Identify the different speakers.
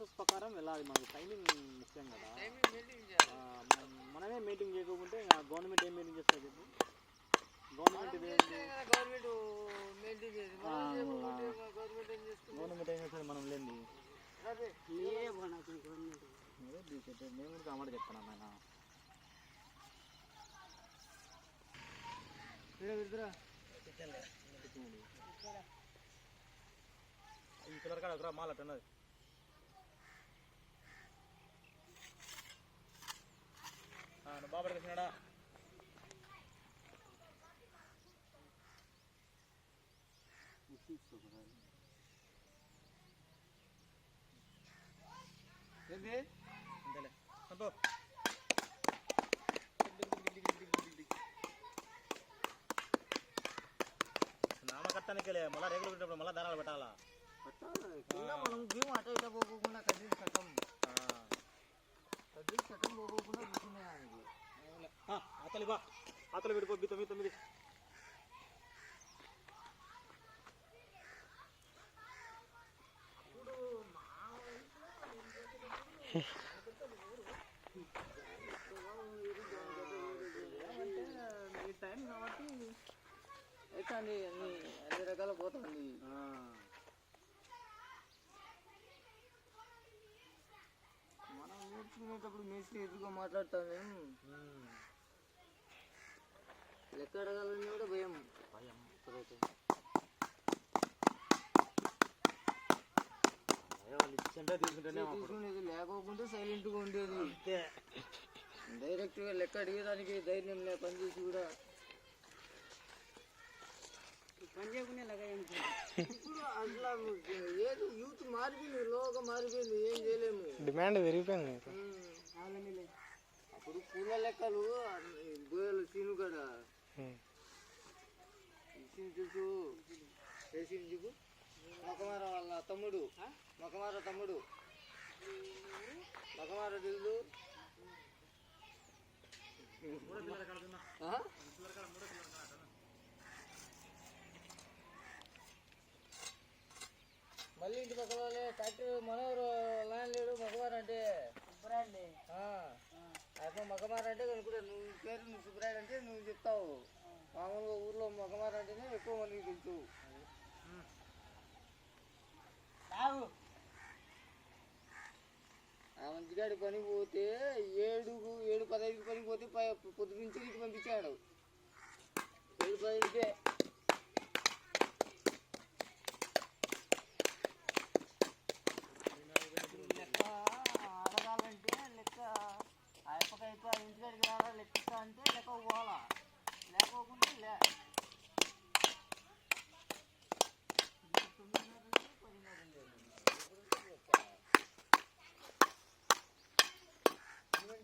Speaker 1: Process ప్రకారం వెళ్ళాలి. మనకి టైమింగ్ ముఖ్యం కదా, మనమే మెయింటైన్ చేయకుంటే గవర్నమెంట్ ఏం మెయింటైన్ చేస్తుంది చెప్పు. గవర్నమెంట్ గవర్నమెంట్ ఏం చేస్తుంది మనం లేని. నేను కూడా అమాట చెప్తాను ఆయన ఈ పిల్లర్ కాడ ఒకరా మాల్ అట్టున్నది. బాబడి వచ్చినాడా అంతేలే సంపో. నామకట్టానికే మళ్ళీ రేగులు పెట్టినప్పుడు మళ్ళీ దారాలు పెట్టాలా. మనం జీవం అట ఇట పోకుండా కదిలి చట్టం పోకుండా కూర్చునే దానికి అతలి బా అతలు పెట్టుకో. 9 ఈ టైం కాబట్టి అయితే అన్ని రకాల పోతుంది. మనం నేర్చుకునేటప్పుడు మేస్త్రి ఎదురుగా మాట్లాడతాను. లెక్క అడగాలని కూడా భయం తీసుకునేది, లేకోకుండా సైలెంట్గా ఉండేది. డైరెక్ట్గా లెక్క అడిగేదానికి ధైర్యం లే, పని చేసి కూడా పని చేయకుండా ఇప్పుడు అట్లా ఏది యూత్ మారిపోయింది, లోగా మారిపోయింది, ఏం చేయలేము. డిమాండ్ పెరిగిపోయింది. అప్పుడు పూల లెక్కలు గోయలు సీను కదా తెలుసు. చూపు మకమార వాళ్ళ తమ్ముడు, మకమార తమ్ముడు మకమార తెలుసు. మళ్ళీ ఇంటి పక్కన వాళ్ళే ట్రాక్టర్ మనోరు ల్యాండ్ లేడు. మగవారు అంటే సుబ్బరాయుడు, అయిపో మగమార అంటే కూడా నువ్వు పేరు నువ్వు సుబ్బరాయుడు అంటే నువ్వు చెప్తావు. మామూలుగా ఊర్లో మగమార అంటేనే ఎక్కువ మందికి తెలుసు. ఆ మంచిగాడి పనికి పోతే 7:15 పనికి పోతే పొద్దు నుంచి ఇంటికి పంపించాడు. 7:15కే లెక్క అడగాలంటే లెక్క ఇంటికాడికి రాడా లెక్క అంటే లెక్క పోవాలా.